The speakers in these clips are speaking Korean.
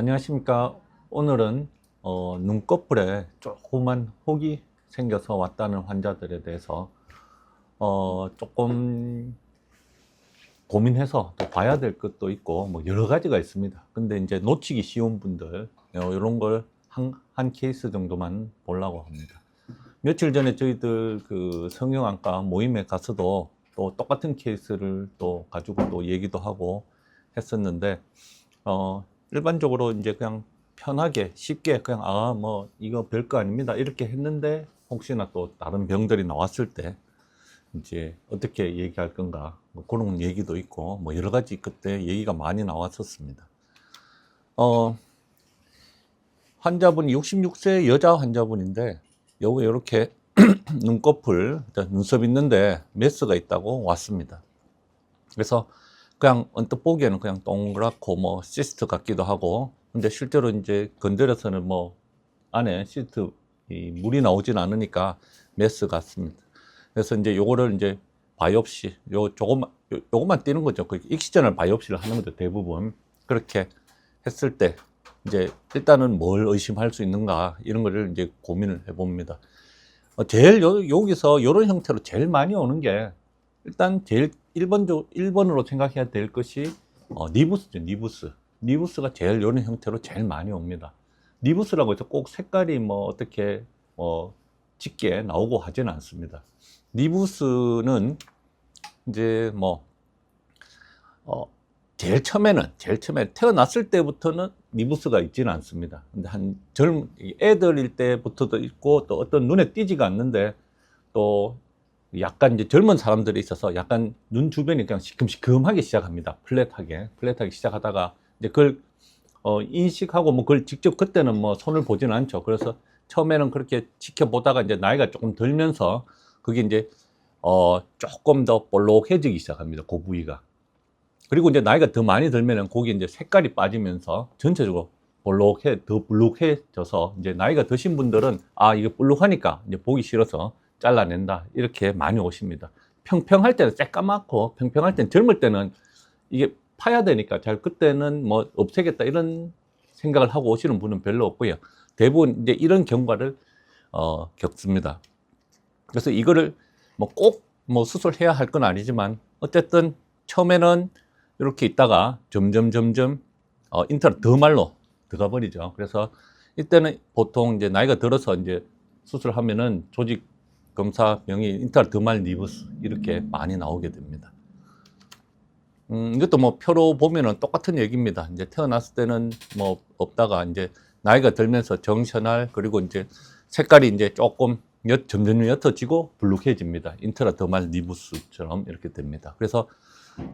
안녕하십니까. 오늘은 눈꺼풀에 조그만 혹이 생겨서 왔다는 환자들에 대해서 조금 고민해서 또 봐야 될 것도 있고 뭐 여러 가지가 있습니다. 근데 이제 놓치기 쉬운 분들 이런 걸 한 케이스 정도만 보려고 합니다. 며칠 전에 저희들 그 성형외과 모임에 가서도 또 똑같은 케이스를 또 가지고 또 얘기도 하고 했었는데 일반적으로 이제 그냥 편하게 쉽게 그냥 뭐 이거 별거 아닙니다 이렇게 했는데, 혹시나 또 다른 병들이 나왔을 때 이제 어떻게 얘기할 건가 뭐 그런 얘기도 있고 뭐 여러 가지 그때 얘기가 많이 나왔었습니다. 환자분이 66세 여자 환자분인데 요거 이렇게 눈꺼풀 눈썹 있는데 메스가 있다고 왔습니다. 그래서 그냥 언뜻 보기에는 그냥 동그랗고 뭐 시스트 같기도 하고, 근데 실제로 이제 건드려서는 뭐 안에 시스트 물이 나오진 않으니까 메스 같습니다. 그래서 이제 요거를 이제 바이옵시 요것만 띄는 거죠. 그 익시전을 바이옵시를 하는 거죠. 대부분 그렇게 했을 때 이제 일단은 뭘 의심할 수 있는가 이런 거를 이제 고민을 해봅니다. 제일 여기서 이런 형태로 제일 많이 오는 게 일단 제일 1번으로 생각해야 될 것이 니부스죠. 니부스가 제일 이런 형태로 제일 많이 옵니다. 니부스라고 해서 꼭 색깔이 뭐 어떻게 짙게 나오고 하지는 않습니다. 니부스는 이제 뭐 제일 처음에 태어났을 때부터는 니부스가 있지는 않습니다. 근데 한 애들일 때부터도 있고, 또 어떤 눈에 띄지가 않는데 또 약간 이제 젊은 사람들이 있어서 약간 눈 주변이 그냥 시큼시큼하게 시작합니다. 플랫하게 시작하다가 이제 그걸 인식하고 뭐 그걸 직접 그때는 뭐 손을 보지는 않죠. 그래서 처음에는 그렇게 지켜보다가 이제 나이가 조금 들면서 그게 이제 조금 더 볼록해지기 시작합니다. 그 부위가. 그리고 이제 나이가 더 많이 들면은 거기 이제 색깔이 빠지면서 전체적으로 더 볼록해져서 이제 나이가 드신 분들은 이게 볼록하니까 이제 보기 싫어서 잘라낸다 이렇게 많이 오십니다. 평평할 때는 새까맣고, 평평할 때는 젊을 때는 이게 파야 되니까 그때는 뭐 없애겠다 이런 생각을 하고 오시는 분은 별로 없고요. 대부분 이제 이런 경과를 겪습니다. 그래서 이거를 뭐 꼭 뭐 수술해야 할 건 아니지만 어쨌든 처음에는 이렇게 있다가 점점 인터럴 더말로 들어가 버리죠. 그래서 이때는 보통 이제 나이가 들어서 이제 수술하면은 조직 검사 명의 인터럴 더말 니부스 이렇게 많이 나오게 됩니다. 이것도 뭐 표로 보면은 똑같은 얘기입니다. 이제 태어났을 때는 뭐 없다가 이제 나이가 들면서 정션할, 그리고 이제 색깔이 이제 조금 점점 옅어지고 불룩해집니다. 인트라 더말 니부스처럼 이렇게 됩니다. 그래서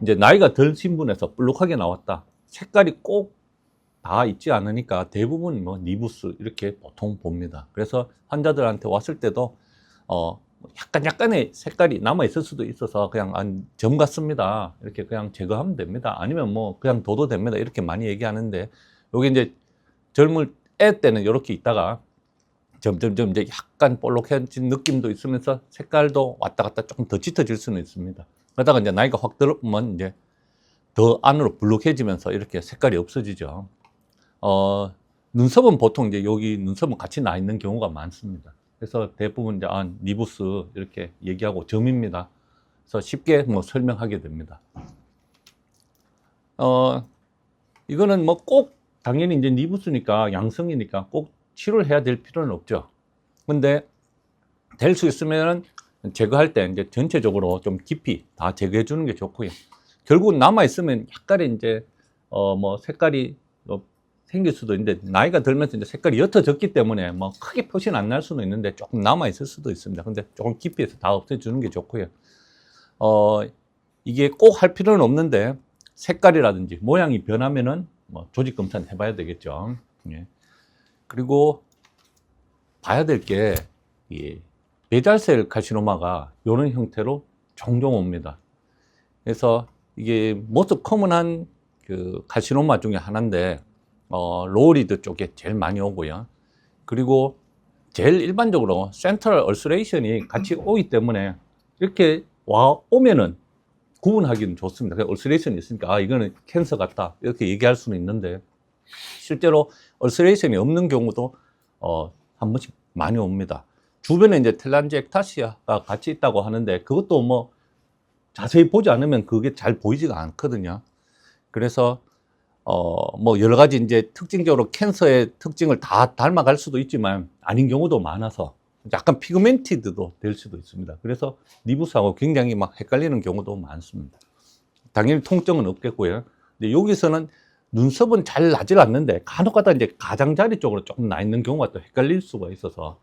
이제 나이가 덜 신분에서 볼록하게 나왔다. 색깔이 꼭 다 있지 않으니까 대부분 뭐 니부스 이렇게 보통 봅니다. 그래서 환자들한테 왔을 때도 약간의 색깔이 남아 있을 수도 있어서 그냥 점 같습니다 이렇게 그냥 제거하면 됩니다. 아니면 뭐 그냥 둬도 됩니다 이렇게 많이 얘기하는데, 여기 이제 젊을 애 때는 이렇게 있다가 점점 이제 약간 볼록해진 느낌도 있으면서 색깔도 왔다 갔다 조금 더 짙어질 수는 있습니다. 그러다가 이제 나이가 확 들면 이제 더 안으로 불룩해지면서 이렇게 색깔이 없어지죠. 눈썹은 보통 이제 여기 눈썹은 같이 나 있는 경우가 많습니다. 그래서 대부분 이제 니부스 이렇게 얘기하고 점입니다. 그래서 쉽게 뭐 설명하게 됩니다. 이거는 뭐 꼭 당연히 이제 니부스니까 양성이니까 꼭 치료를 해야 될 필요는 없죠. 근데 될 수 있으면 제거할 때 이제 전체적으로 좀 깊이 다 제거해 주는 게 좋고요. 결국 남아 있으면 약간의 이제 뭐 색깔이 생길 수도 있는데, 나이가 들면서 이제 색깔이 옅어졌기 때문에 뭐 크게 표시는 안 날 수는 있는데 조금 남아 있을 수도 있습니다. 근데 조금 깊이 해서 다 없애주는 게 좋고요. 이게 꼭 할 필요는 없는데 색깔이라든지 모양이 변하면은 뭐 조직 검사는 해봐야 되겠죠. 예. 그리고 봐야 될 게 베잘셀 카시노마가 이런 형태로 종종 옵니다. 그래서 이게 모스트 커먼한 그 카시노마 중에 하나인데 로우리드 쪽에 제일 많이 오고요. 그리고 제일 일반적으로 센트럴 얼서레이션이 같이 오기 때문에 이렇게 오면은 구분하기는 좋습니다. 얼서레이션이 있으니까 이거는 캔서 같다 이렇게 얘기할 수는 있는데, 실제로 얼서레이션이 없는 경우도 한 번씩 많이 옵니다. 주변에 이제 텔란지액타시아가 같이 있다고 하는데 그것도 뭐 자세히 보지 않으면 그게 잘 보이지가 않거든요. 그래서 뭐 여러 가지 이제 특징적으로 캔서의 특징을 다 닮아갈 수도 있지만 아닌 경우도 많아서 약간 피그멘티드도 될 수도 있습니다. 그래서 니부스하고 굉장히 막 헷갈리는 경우도 많습니다. 당연히 통증은 없겠고요. 근데 여기서는 눈썹은 잘 나질 않는데 간혹가다 이제 가장자리 쪽으로 조금 나 있는 경우가 또 헷갈릴 수가 있어서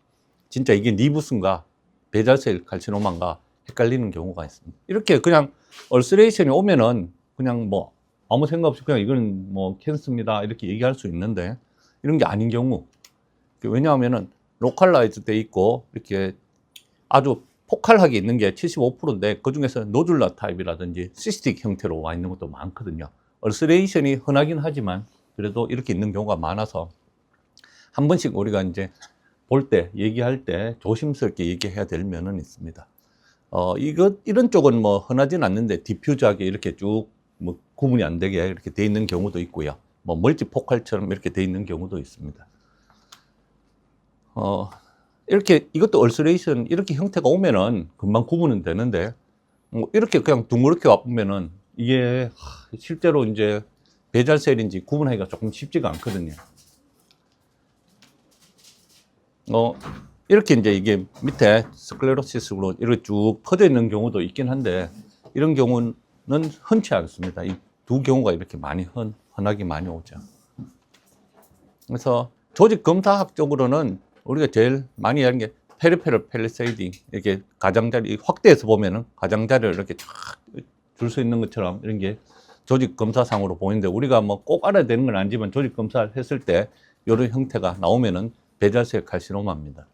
진짜 이게 니부스인가 베잘셀 칼시노마인가 헷갈리는 경우가 있습니다. 이렇게 그냥 얼서레이션이 오면은 그냥 뭐 아무 생각 없이 그냥 이건 뭐 캔서입니다 이렇게 얘기할 수 있는데 이런 게 아닌 경우, 왜냐하면은 로컬라이즈 돼 있고 이렇게 아주 포칼하게 있는 게 75%인데 그 중에서 노듈라 타입이라든지 시스틱 형태로 와 있는 것도 많거든요. 얼서레이션이 흔하긴 하지만 그래도 이렇게 있는 경우가 많아서 한 번씩 우리가 이제 볼 때, 얘기할 때 조심스럽게 얘기해야 될 면은 있습니다. 이런 쪽은 뭐 흔하진 않는데 디퓨즈하게 이렇게 쭉 뭐 구분이 안 되게 이렇게 돼 있는 경우도 있고요. 뭐 멀티포칼처럼 이렇게 돼 있는 경우도 있습니다. 이렇게 이것도 얼서레이션 이렇게 형태가 오면은 금방 구분은 되는데 뭐 이렇게 그냥 둥그렇게 와보면은 이게 실제로 이제 베잘셀인지 구분하기가 조금 쉽지가 않거든요. 이렇게 이제 이게 밑에 스클레로시스로 이렇게 쭉 퍼져 있는 경우도 있긴 한데 이런 경우는 흔치 않습니다. 이 두 경우가 이렇게 많이 흔하게 많이 오죠. 그래서 조직 검사학적으로는 우리가 제일 많이 하는 게 페리페럴 팰리세이딩, 이렇게 가장자리 확대해서 보면은 가장자리를 이렇게 쫙 줄 수 있는 것처럼 이런 게 조직 검사상으로 보이는데 우리가 뭐 꼭 알아야 되는 건 아니지만 조직 검사를 했을 때 이런 형태가 나오면은 베잘셀 칼시노마입니다.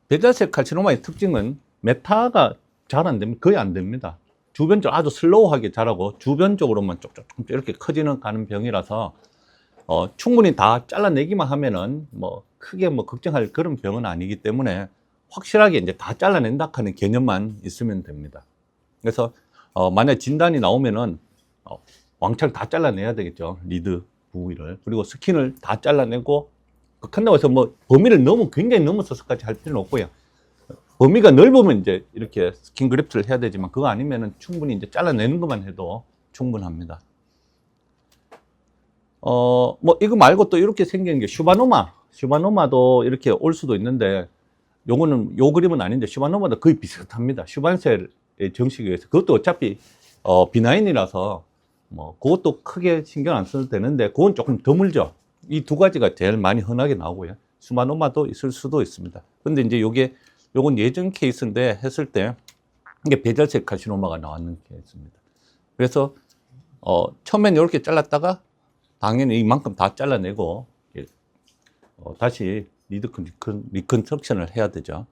베잘셀 칼시노마의 특징은 메타가 잘 안 됩니다. 거의 안 됩니다. 주변적으로 아주 슬로우하게 자라고 주변적으로만 쪽쪽 이렇게 커지는 가는 병이라서 충분히 다 잘라내기만 하면은 뭐 크게 뭐 걱정할 그런 병은 아니기 때문에 확실하게 이제 다 잘라낸다 하는 개념만 있으면 됩니다. 그래서 만약 진단이 나오면은 왕창 다 잘라내야 되겠죠. 리드 부위를. 그리고 스킨을 다 잘라내고 극한다고 해서 뭐 범위를 굉장히 넘어서서까지 할 필요는 없고요. 범위가 넓으면 이제 이렇게 스킨 그래프트를 해야 되지만 그거 아니면은 충분히 이제 잘라내는 것만 해도 충분합니다. 뭐 이거 말고 또 이렇게 생긴 게 슈바노마도 이렇게 올 수도 있는데 요거는 요 그림은 아닌데 슈바노마도 거의 비슷합니다. 슈반셀의 정식에 의해서 그것도 어차피 비나인이라서 뭐 그것도 크게 신경 안 써도 되는데 그건 조금 드물죠. 이 두 가지가 제일 많이 흔하게 나오고요. 슈바노마도 있을 수도 있습니다. 근데 이제 요건 예전 케이스인데 했을 때 이게 베잘셀 칼시노마가 나왔는 케이스입니다. 그래서 처음엔 이렇게 잘랐다가 당연히 이만큼 다 잘라내고 다시 리컨스트럭션을 해야 되죠.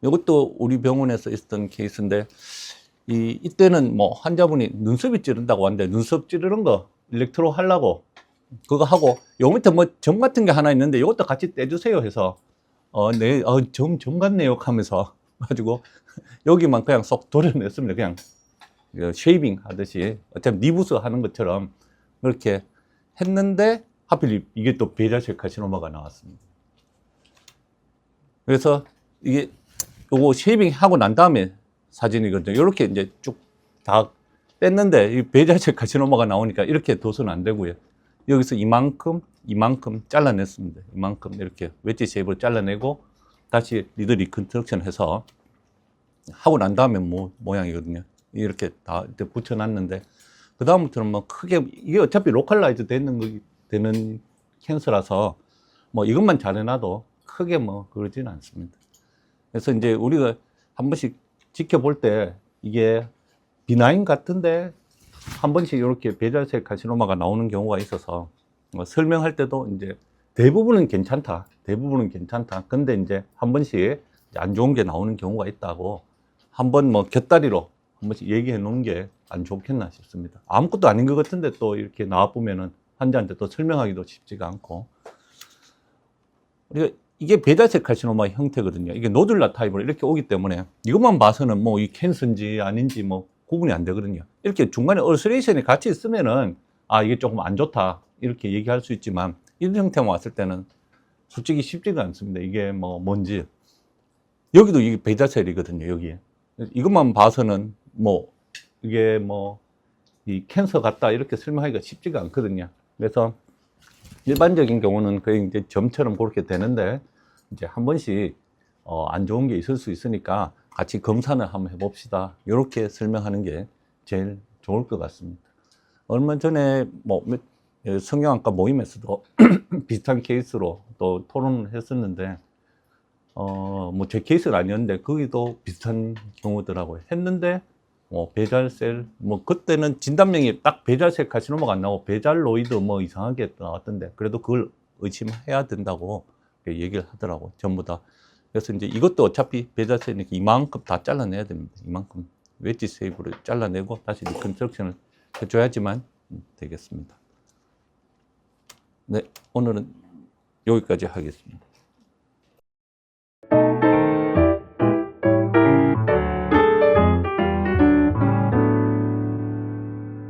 이것도 우리 병원에서 있었던 케이스인데 이때는 뭐 환자분이 눈썹이 찌른다고 하는데 눈썹 찌르는 거 일렉트로 하려고 그거 하고 요 밑에 뭐 점 같은 게 하나 있는데 이것도 같이 떼주세요 해서 네, 점 같네요 하면서 가지고 여기만 그냥 쏙 도려냈습니다. 그냥 쉐이빙 하듯이 어차피 니부스 하는 것처럼 그렇게 했는데 하필 이게 또 베잘셀 칼시노마가 나왔습니다. 그래서 이게 요거 쉐이빙 하고 난 다음에 사진이거든요. 이렇게 이제 쭉 다 뺐는데 이 베잘셀 칼시노마가 나오니까 이렇게 둬서는 안 되고요. 여기서 이만큼 잘라냈습니다. 이만큼 이렇게 웨지 쉐입으로 잘라내고 다시 리드 리컨스트럭션 해서 하고 난 다음에 모양이거든요. 이렇게 다 붙여놨는데 그 다음부터는 뭐 크게 이게 어차피 로컬라이즈 되는 캔서라서 뭐 이것만 잘해놔도 크게 뭐 그러진 않습니다. 그래서 이제 우리가 한 번씩 지켜볼 때 이게 비나인 같은데 한 번씩 이렇게 베잘셀 칼시노마가 나오는 경우가 있어서 설명할 때도 이제 대부분은 괜찮다. 근데 이제 한 번씩 안 좋은 게 나오는 경우가 있다고 한번 뭐 곁다리로 한 번씩 얘기해 놓는 게 안 좋겠나 싶습니다. 아무것도 아닌 것 같은데 또 이렇게 나와보면은 환자한테 또 설명하기도 쉽지가 않고. 우리가 이게 베잘셀 칼시노마 형태거든요. 이게 노듈라 타입으로 이렇게 오기 때문에 이것만 봐서는 뭐 이 캔서인지 아닌지 뭐 구분이 안 되거든요. 이렇게 중간에 얼스레이션이 같이 있으면은 아 이게 조금 안 좋다 이렇게 얘기할 수 있지만 이런 형태만 왔을 때는 솔직히 쉽지가 않습니다. 이게 뭐 뭔지. 여기도 이게 베자셀이거든요. 여기에 이것만 봐서는 뭐 이게 뭐 이 캔서 같다 이렇게 설명하기가 쉽지가 않거든요. 그래서 일반적인 경우는 거의 이제 점처럼 그렇게 되는데 이제 한 번씩 안 좋은 게 있을 수 있으니까 같이 검사를 한번 해봅시다. 이렇게 설명하는 게 제일 좋을 것 같습니다. 얼마 전에 뭐 성형외과 모임에서도 비슷한 케이스로 또 토론을 했었는데 뭐 제 케이스는 아니었는데 거기도 비슷한 경우더라고요. 했는데 베잘셀 뭐 그때는 진단명이 딱 베잘셀 카시노마가 안 나오고 베잘로이드 뭐 이상하게 나왔던데 그래도 그걸 의심해야 된다고 얘기를 하더라고 전부 다. 그래서 이제 이것도 어차피 베잘셀이니까 이만큼 다 잘라내야 됩니다. 이만큼 웨지 세이브를 잘라내고 다시 리컨스트럭션을 해줘야지만 되겠습니다. 네, 오늘은 여기까지 하겠습니다.